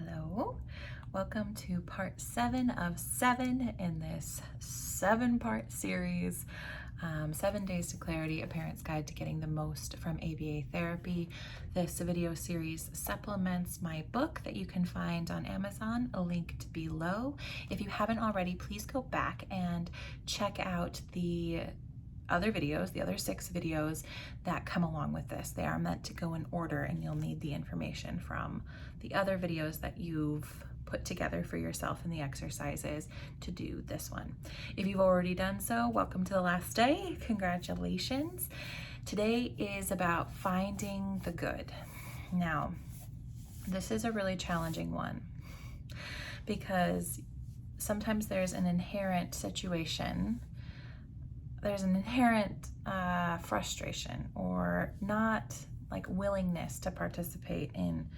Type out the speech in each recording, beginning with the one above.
Hello, welcome to part 7 of 7 in this 7-part series, 7 Days to Clarity, A Parent's Guide to Getting the Most from ABA Therapy. This video series supplements my book that you can find on Amazon, linked below. If you haven't already, please go back and check out the other videos, the other 6 videos that come along with this. They are meant to go in order, and you'll need the information from the other videos that you've put together for yourself in the exercises to do this one. If you've already done so, welcome to the last day. Congratulations. Today is about finding the good. Now, this is a really challenging one because sometimes there's an inherent situation, there's an inherent frustration or not like willingness to participate in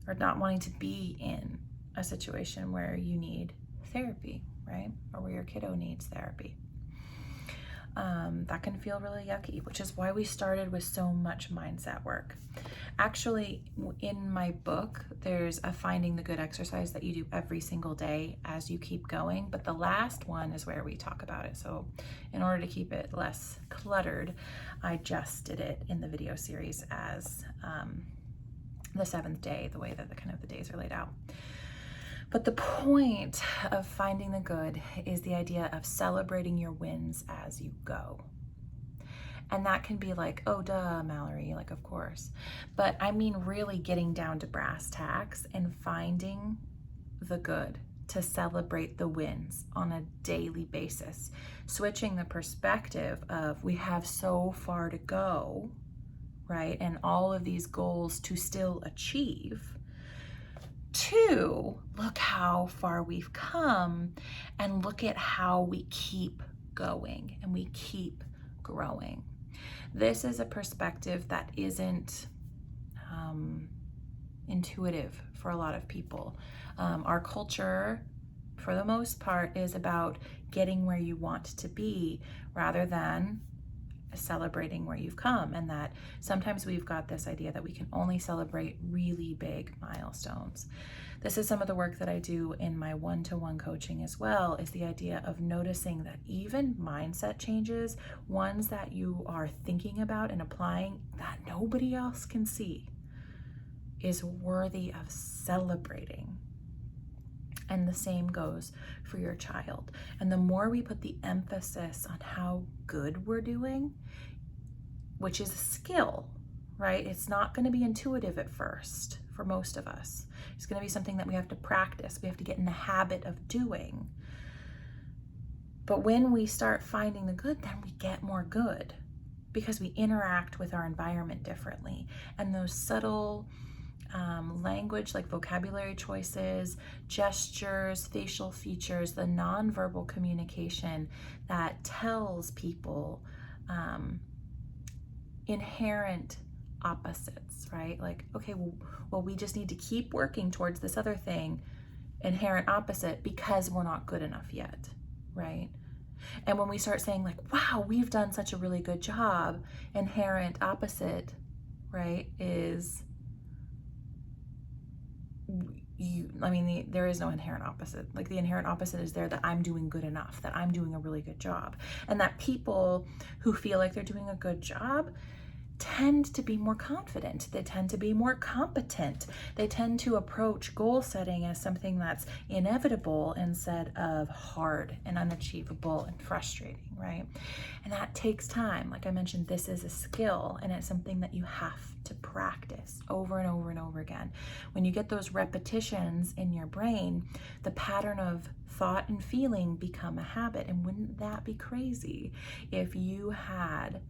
or not wanting to be in a situation where you need therapy, right? Or where your kiddo needs therapy. That can feel really yucky, which is why we started with so much mindset work. Actually, in my book, there's a finding the good exercise that you do every single day as you keep going, but the last one is where we talk about it. So in order to keep it less cluttered, I just did it in the video series as the 7th day, the way that the days are laid out. But the point of finding the good is the idea of celebrating your wins as you go. And that can be like, oh, duh, Mallory, like, of course. But I mean, really getting down to brass tacks and finding the good to celebrate the wins on a daily basis. Switching the perspective of we have so far to go, right? And all of these goals to still achieve, to look how far we've come and look at how we keep going and we keep growing. This is a perspective that isn't intuitive for a lot of people. Our culture, for the most part, is about getting where you want to be rather than celebrating where you've come, and that sometimes we've got this idea that we can only celebrate really big milestones. This is some of the work that I do in my one-to-one coaching as well, is the idea of noticing that even mindset changes, ones that you are thinking about and applying that nobody else can see, is worthy of celebrating. And the same goes for your child. And the more we put the emphasis on how good we're doing, which is a skill, right? It's not going to be intuitive at first for most of us. It's going to be something that we have to practice. We have to get in the habit of doing. But when we start finding the good, then we get more good because we interact with our environment differently. And those subtle language, like vocabulary choices, gestures, facial features, the nonverbal communication that tells people inherent opposites, right? Like, okay, well, we just need to keep working towards this other thing, inherent opposite, because we're not good enough yet, right? And when we start saying like, wow, we've done such a really good job, inherent opposite, right, is there is no inherent opposite. Like, the inherent opposite is there that I'm doing good enough, that I'm doing a really good job. And that people who feel like they're doing a good job tend to be more confident. They tend to be more competent. They tend to approach goal setting as something that's inevitable instead of hard and unachievable and frustrating, right? And that takes time. Like I mentioned, this is a skill, and it's something that you have to practice over and over and over again. When you get those repetitions in your brain, the pattern of thought and feeling become a habit. And wouldn't that be crazy if you had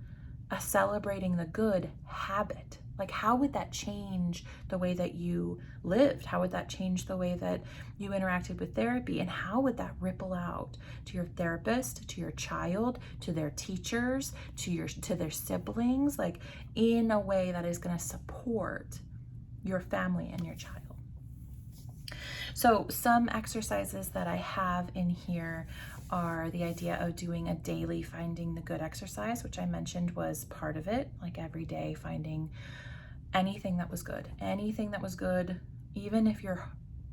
a celebrating the good habit? Like, how would that change the way that you lived? How would that change the way that you interacted with therapy? And how would that ripple out to your therapist, to your child, to their teachers, to their siblings, like in a way that is going to support your family and your child? So some exercises that I have in here are the idea of doing a daily finding the good exercise, which I mentioned was part of it, like every day finding anything that was good, even if you're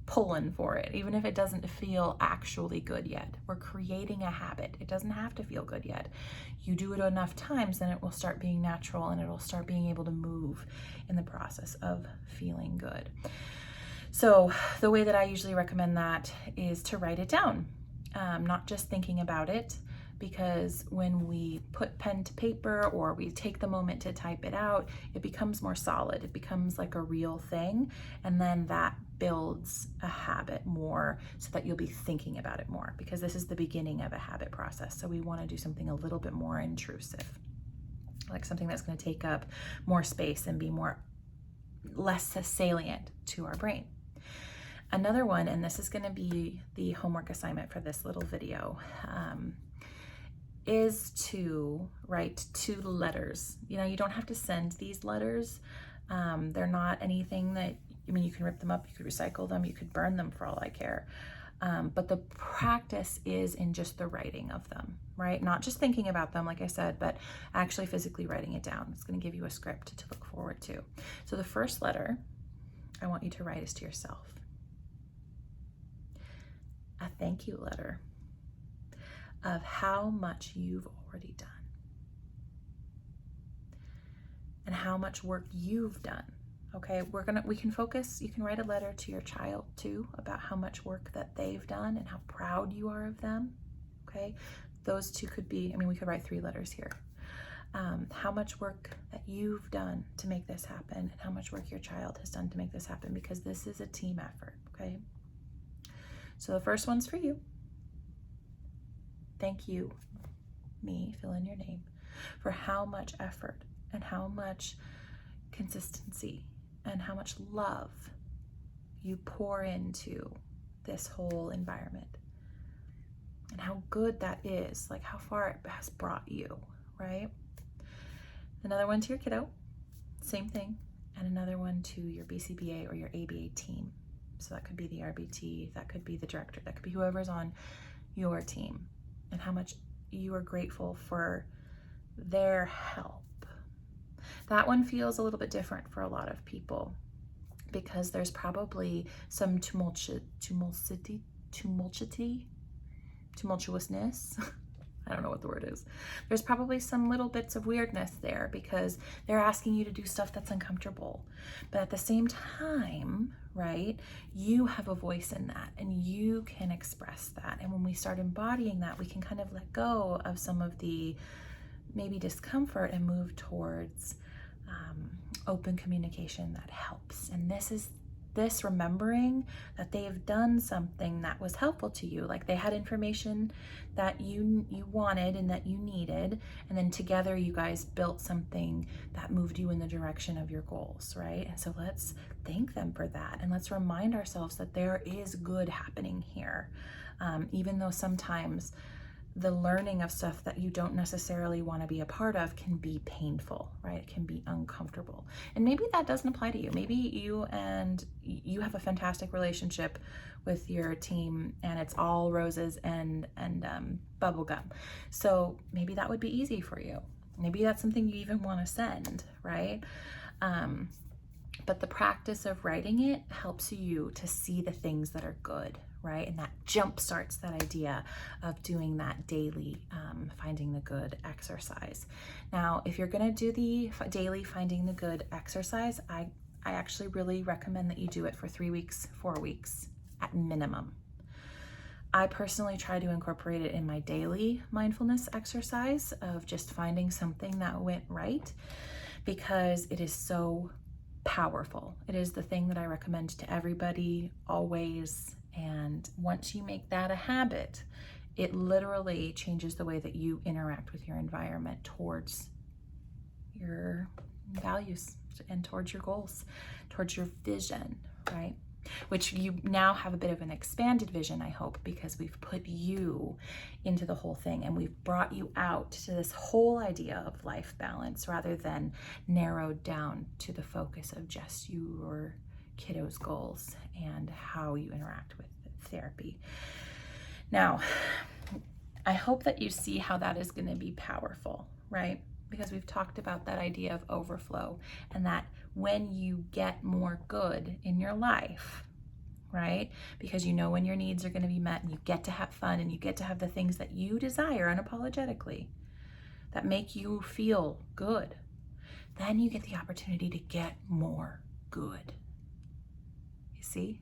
pulling for it, even if it doesn't feel actually good yet. We're creating a habit. It doesn't have to feel good yet. You do it enough times, then it will start being natural, and it'll start being able to move in the process of feeling good. So the way that I usually recommend that is to write it down, not just thinking about it, because when we put pen to paper or we take the moment to type it out, it becomes more solid. It becomes like a real thing. And then that builds a habit more so that you'll be thinking about it more, because this is the beginning of a habit process. So we want to do something a little bit more intrusive, like something that's going to take up more space and be less salient to our brain. Another one, and this is going to be the homework assignment for this little video, is to write 2 letters. You know, you don't have to send these letters. They're not anything that, I mean, you can rip them up, you could recycle them, you could burn them for all I care. But the practice is in just the writing of them, right? Not just thinking about them, like I said, but actually physically writing it down. It's going to give you a script to look forward to. So the first letter I want you to write is to yourself. A thank you letter of how much you've already done and how much work you've done. Okay, we can focus, you can write a letter to your child too about how much work that they've done and how proud you are of them. Okay, those 2 could be, I mean, we could write 3 letters here. How much work that you've done to make this happen and how much work your child has done to make this happen, because this is a team effort. Okay, so the first one's for you. Thank you, me, fill in your name, for how much effort and how much consistency and how much love you pour into this whole environment and how good that is, like how far it has brought you, right? Another one to your kiddo, same thing, and another one to your BCBA or your ABA team. So that could be the RBT, that could be the director, that could be whoever's on your team, and how much you are grateful for their help. That one feels a little bit different for a lot of people because there's probably some tumultuousness. I don't know what the word is. There's probably some little bits of weirdness there because they're asking you to do stuff that's uncomfortable. But at the same time, right, you have a voice in that and you can express that. And when we start embodying that, we can kind of let go of some of the maybe discomfort and move towards open communication that helps. And this remembering that they have done something that was helpful to you, like they had information that you wanted and that you needed, and then together you guys built something that moved you in the direction of your goals, right? And so let's thank them for that, and let's remind ourselves that there is good happening here, even though sometimes the learning of stuff that you don't necessarily want to be a part of can be painful, right? It can be uncomfortable. And maybe that doesn't apply to you. Maybe you have a fantastic relationship with your team and it's all roses and bubble gum. So maybe that would be easy for you. Maybe that's something you even want to send, right? But the practice of writing it helps you to see the things that are good, right? And that jumpstarts that idea of doing that daily finding the good exercise. Now, if you're going to do the daily finding the good exercise, I actually really recommend that you do it for 3 weeks, 4 weeks at minimum. I personally try to incorporate it in my daily mindfulness exercise of just finding something that went right, because it is so powerful. It is the thing that I recommend to everybody always. And once you make that a habit, it literally changes the way that you interact with your environment towards your values and towards your goals, towards your vision, right? Which you now have a bit of an expanded vision, I hope, because we've put you into the whole thing and we've brought you out to this whole idea of life balance rather than narrowed down to the focus of just your kiddos' goals and how you interact with therapy. Now, I hope that you see how that is going to be powerful, right? Because we've talked about that idea of overflow, and that when you get more good in your life, right? Because you know when your needs are going to be met, and you get to have fun, and you get to have the things that you desire unapologetically, that make you feel good. Then you get the opportunity to get more good. You see?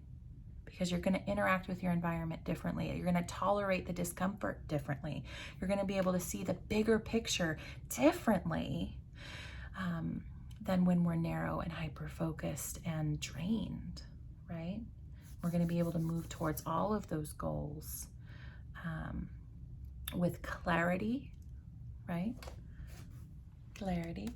Because you're going to interact with your environment differently. You're going to tolerate the discomfort differently. You're going to be able to see the bigger picture differently than when we're narrow and hyper-focused and drained, right? We're going to be able to move towards all of those goals with clarity, right? Clarity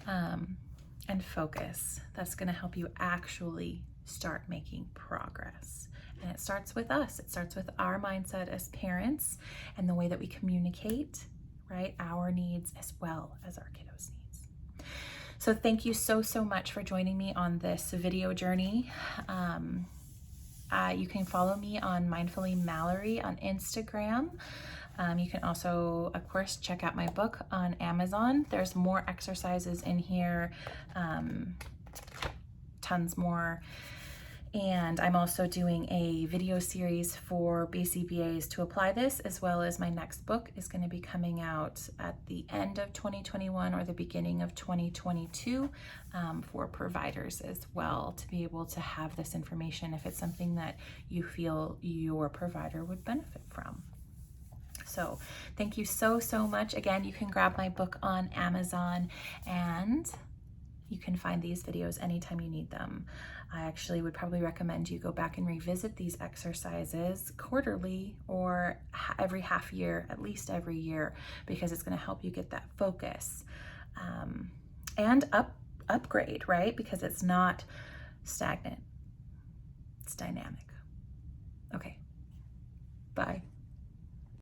and focus. That's going to help you actually start making progress. And it starts with us. It starts with our mindset as parents and the way that we communicate, right? Our needs as well as our kiddos' needs. So thank you so much for joining me on this video journey. You can follow me on Mindfully Mallory on Instagram. You can also, of course, check out my book on Amazon. There's more exercises in here, tons more. And I'm also doing a video series for BCBAs to apply this, as well as my next book is going to be coming out at the end of 2021 or the beginning of 2022 for providers as well, to be able to have this information if it's something that you feel your provider would benefit from. So thank you so much. Again, you can grab my book on Amazon, and you can find these videos anytime you need them. I actually would probably recommend you go back and revisit these exercises quarterly or every half year, at least every year, because it's going to help you get that focus and upgrade, right? Because it's not stagnant, it's dynamic. Okay, bye.